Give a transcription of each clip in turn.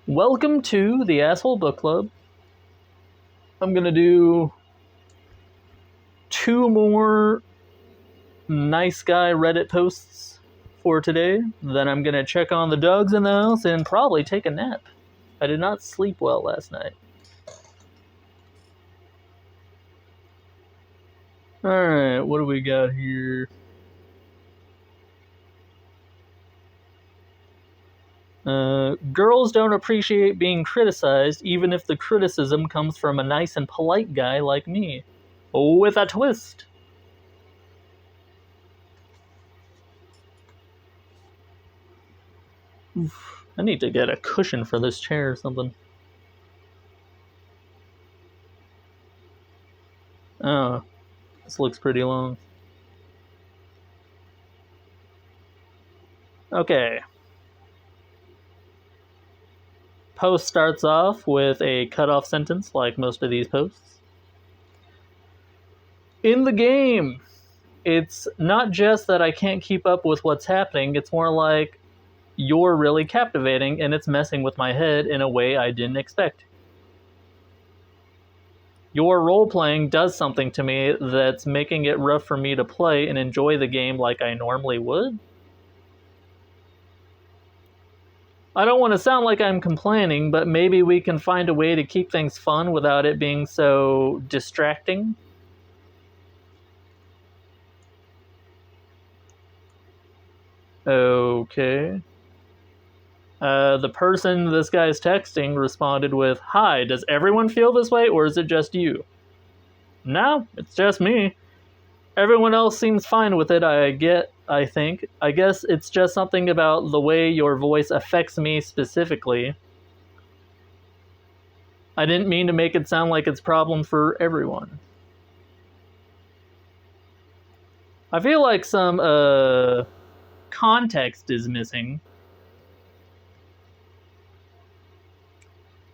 Welcome to the Asshole Book Club. I'm gonna do 2 more nice guy Reddit posts for today. Then I'm gonna check on the dogs in the house and probably take a nap. I did not sleep well last night. Alright, what do we got here? Girls don't appreciate being criticized even if the criticism comes from a nice and polite guy like me. With a twist. Oof, I need to get a cushion for this chair or something. Oh, this looks pretty long. Okay. Post starts off with a cutoff sentence, like most of these posts. In the game, it's not just that I can't keep up with what's happening, it's more like you're really captivating and it's messing with my head in a way I didn't expect. Your role-playing does something to me that's making it rough for me to play and enjoy the game like I normally would. I don't want to sound like I'm complaining, but maybe we can find a way to keep things fun without it being so distracting. Okay. The person this guy's texting responded with, "Hi, does everyone feel this way or is it just you?" No, it's just me. Everyone else seems fine with it, I think. I guess it's just something about the way your voice affects me specifically. I didn't mean to make it sound like it's a problem for everyone. I feel like some context is missing.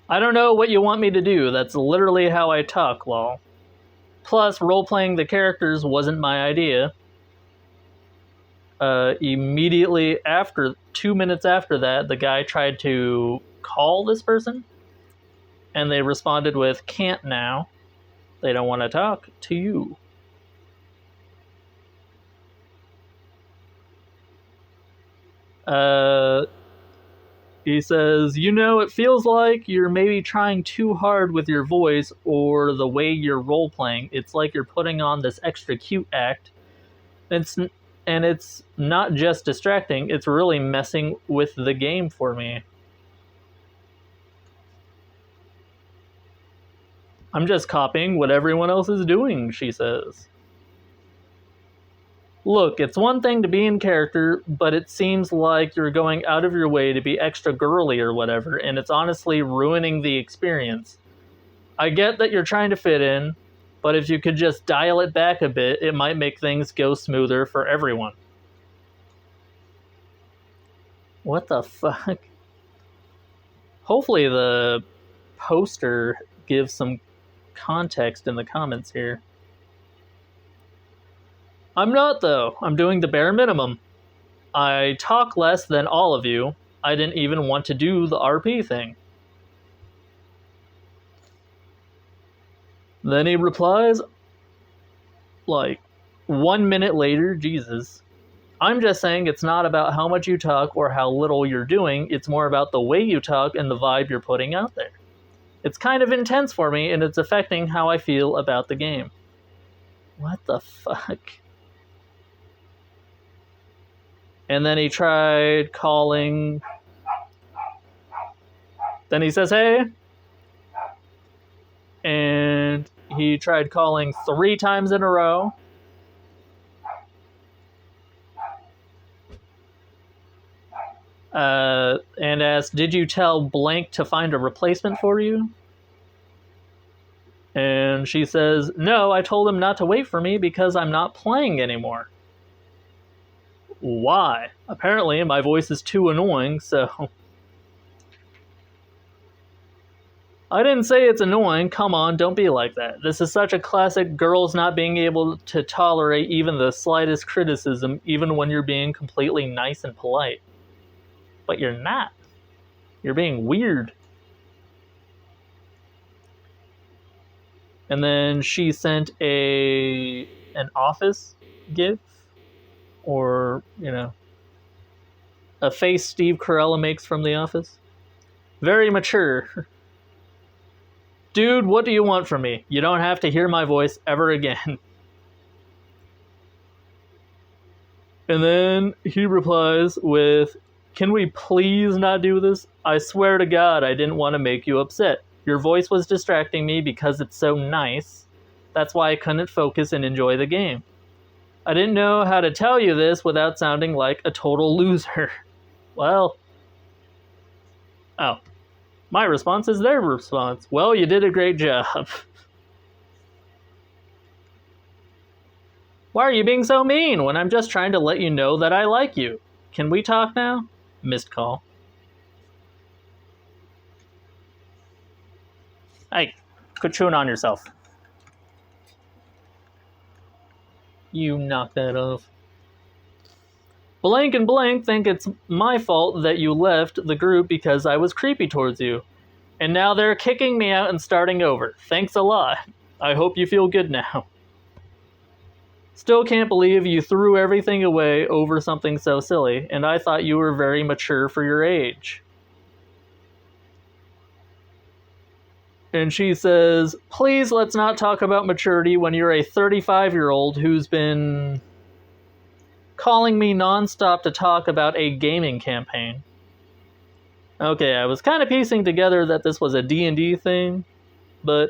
I don't know what you want me to do. That's literally how I talk, lol. Plus, role-playing the characters wasn't my idea. Immediately after, 2 minutes after that, the guy tried to call this person, and they responded with, "Can't now. They don't want to talk to you." He says, it feels like you're maybe trying too hard with your voice or the way you're role-playing. It's like you're putting on this extra cute act. And it's not just distracting, it's really messing with the game for me. I'm just copying what everyone else is doing, she says. Look, it's one thing to be in character, but it seems like you're going out of your way to be extra girly or whatever, and it's honestly ruining the experience. I get that you're trying to fit in, but if you could just dial it back a bit, it might make things go smoother for everyone. What the fuck? Hopefully the poster gives some context in the comments here. I'm not, though. I'm doing the bare minimum. I talk less than all of you. I didn't even want to do the RP thing. Then he replies, like, 1 minute later, Jesus. I'm just saying it's not about how much you talk or how little you're doing, it's more about the way you talk and the vibe you're putting out there. It's kind of intense for me, and it's affecting how I feel about the game. What the fuck? And then he tried calling. Then he says, "Hey." And he tried calling 3 times in a row. And asked, "Did you tell blank to find a replacement for you?" And she says, "No, I told him not to wait for me because I'm not playing anymore." Why? Apparently my voice is too annoying, so... I didn't say it's annoying. Come on, don't be like that. This is such a classic girls not being able to tolerate even the slightest criticism, even when you're being completely nice and polite. But you're not. You're being weird. And then she sent an office gif, or, a face Steve Carella makes from The Office. Very mature. Dude, what do you want from me? You don't have to hear my voice ever again. And then he replies with, can we please not do this? I swear to God, I didn't want to make you upset. Your voice was distracting me because it's so nice. That's why I couldn't focus and enjoy the game. I didn't know how to tell you this without sounding like a total loser. Well, oh, my response is their response. Well, you did a great job. Why are you being so mean when I'm just trying to let you know that I like you? Can we talk now? Missed call. Hey, quit chewing on yourself. You knock that off. Blank and blank think it's my fault that you left the group because I was creepy towards you. And now they're kicking me out and starting over. Thanks a lot. I hope you feel good now. Still can't believe you threw everything away over something so silly, and I thought you were very mature for your age. And she says, please let's not talk about maturity when you're a 35-year-old who's been calling me nonstop to talk about a gaming campaign. Okay, I was kind of piecing together that this was a D&D thing, but,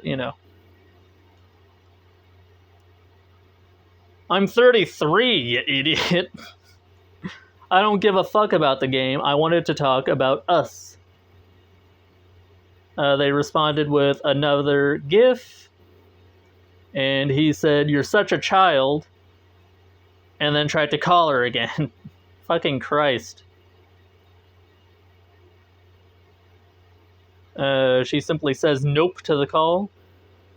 I'm 33, you idiot. I don't give a fuck about the game. I wanted to talk about us. They responded with another GIF, and he said, you're such a child, and then tried to call her again. Fucking Christ. She simply says nope to the call.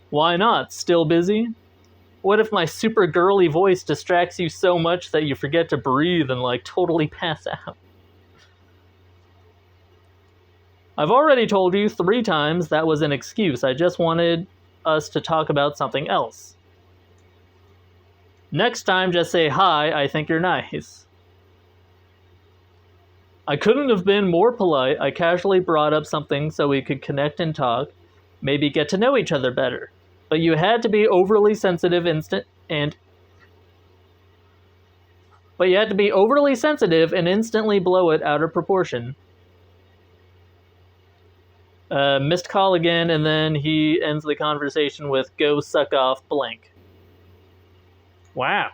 Why not? Still busy? What if my super girly voice distracts you so much that you forget to breathe and, totally pass out? I've already told you 3 times that was an excuse. I just wanted us to talk about something else. Next time, just say hi, I think you're nice. I couldn't have been more polite. I casually brought up something so we could connect and talk, maybe get to know each other better. But you had to be overly sensitive and instantly blow it out of proportion. Missed call again, and then he ends the conversation with go suck off blank. Wow.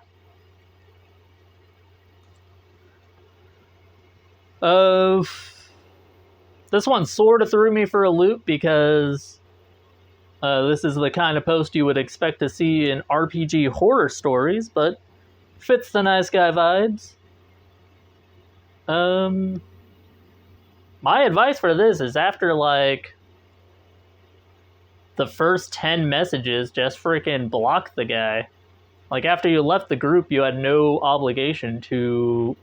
This one sort of threw me for a loop because this is the kind of post you would expect to see in RPG horror stories, but fits the nice guy vibes. My advice for this is after, the first 10 messages, just freaking block the guy. After you left the group, you had no obligation to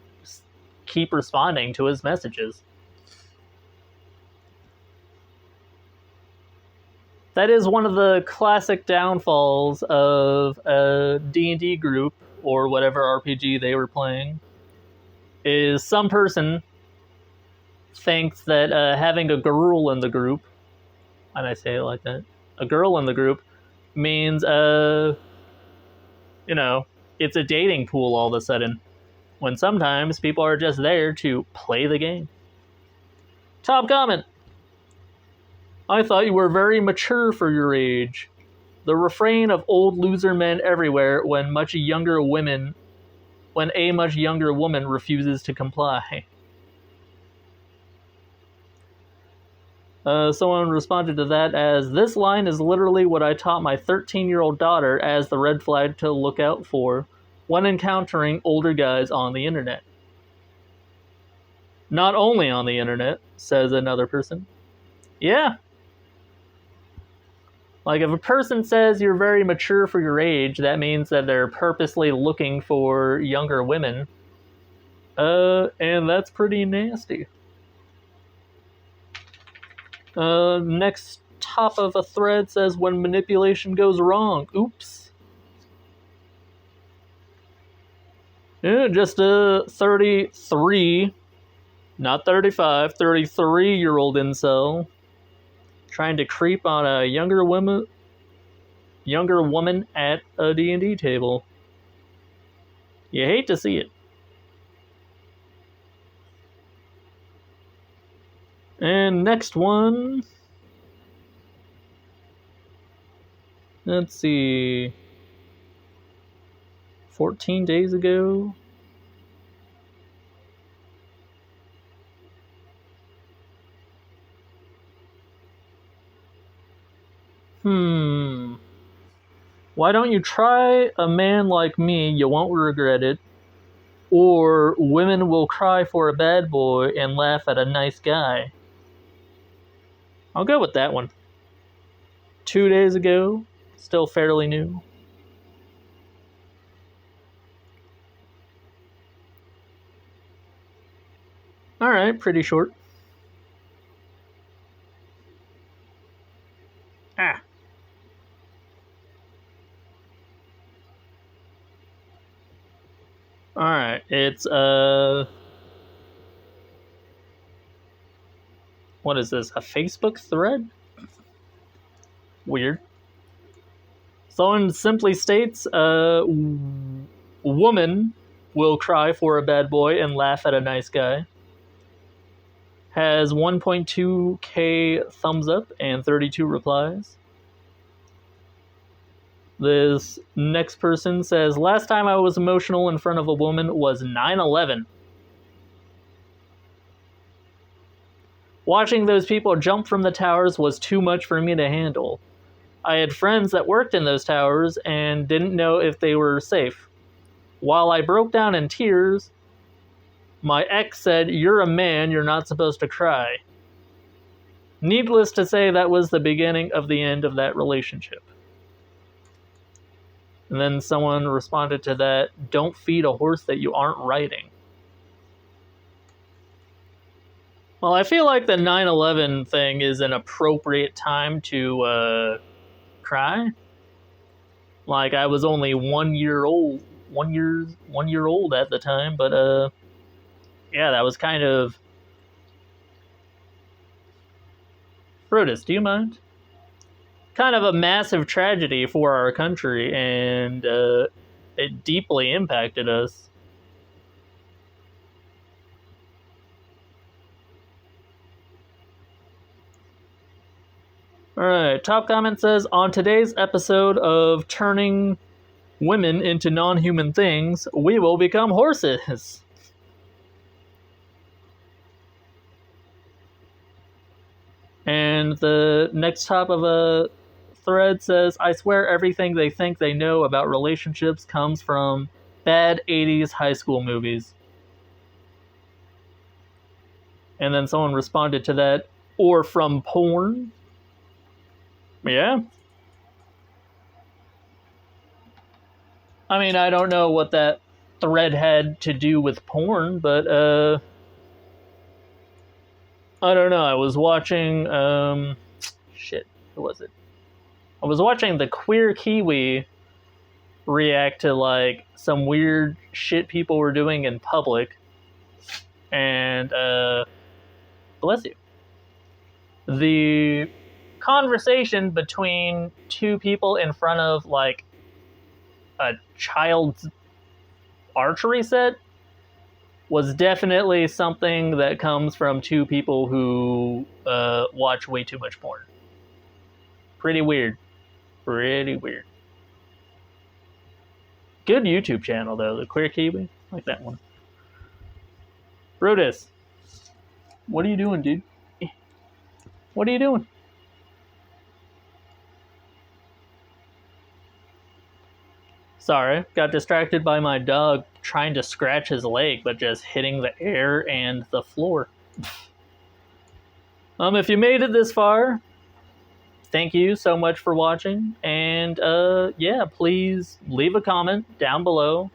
keep responding to his messages. That is one of the classic downfalls of a D&D group, or whatever RPG they were playing, is some person thinks that having a girl in the group, and I say it like that, a girl in the group, means, it's a dating pool all of a sudden, when sometimes people are just there to play the game. Top comment. I thought you were very mature for your age. The refrain of old loser men everywhere when a much younger woman refuses to comply. Someone responded to that as, this line is literally what I taught my 13-year-old daughter as the red flag to look out for when encountering older guys on the internet. Not only on the internet, says another person. Yeah. If a person says you're very mature for your age, that means that they're purposely looking for younger women. And that's pretty nasty. Next top of a thread says when manipulation goes wrong. Oops. Yeah, just a 33, not 35, 33-year-old incel trying to creep on a younger woman at a D&D table. You hate to see it. And next one. Let's see. 14 days ago. Why don't you try a man like me? You won't regret it. Or women will cry for a bad boy and laugh at a nice guy. I'll go with that one. 2 days ago. Still fairly new. Alright, pretty short. Ah. Alright, it's, what is this? A Facebook thread? Weird. Someone simply states, woman will cry for a bad boy and laugh at a nice guy. Has 1.2k thumbs up and 32 replies. This next person says, last time I was emotional in front of a woman was 9/11. Watching those people jump from the towers was too much for me to handle. I had friends that worked in those towers and didn't know if they were safe. While I broke down in tears, my ex said, you're a man, you're not supposed to cry. Needless to say, that was the beginning of the end of that relationship. And then someone responded to that, don't feed a horse that you aren't riding. Well, I feel like the 9/11 thing is an appropriate time to cry. Like, I was only 1 year old, 1 year old at the time, but yeah, that was kind of... Brutus, do you mind? Kind of a massive tragedy for our country, and it deeply impacted us. Alright, top comment says, on today's episode of Turning Women into Non-Human Things, we will become horses. And the next top of a thread says, I swear everything they think they know about relationships comes from bad 80s high school movies. And then someone responded to that, or from porn. Yeah. I mean, I don't know what that thread had to do with porn, but I don't know. I was watching shit, who was it? I was watching the Queer Kiwi react to like some weird shit people were doing in public, and bless you. The conversation between two people in front of like a child's archery set was definitely something that comes from two people who watch way too much porn. Pretty weird. Pretty weird. Good YouTube channel though, the Queer Kiwi. I like that one. Brutus, what are you doing, dude? What are you doing? Sorry, got distracted by my dog trying to scratch his leg, but just hitting the air and the floor. If you made it this far, thank you so much for watching, and yeah, please leave a comment down below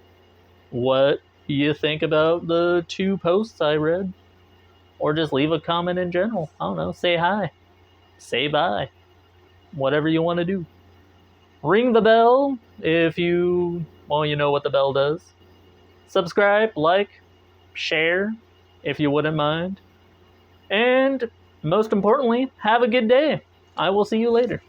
what you think about the 2 posts I read, or just leave a comment in general. I don't know, say hi, say bye. whatever you want to do. Ring the bell if you, well, you know what the bell does. Subscribe, like, share if you wouldn't mind. And most importantly, have a good day. I will see you later.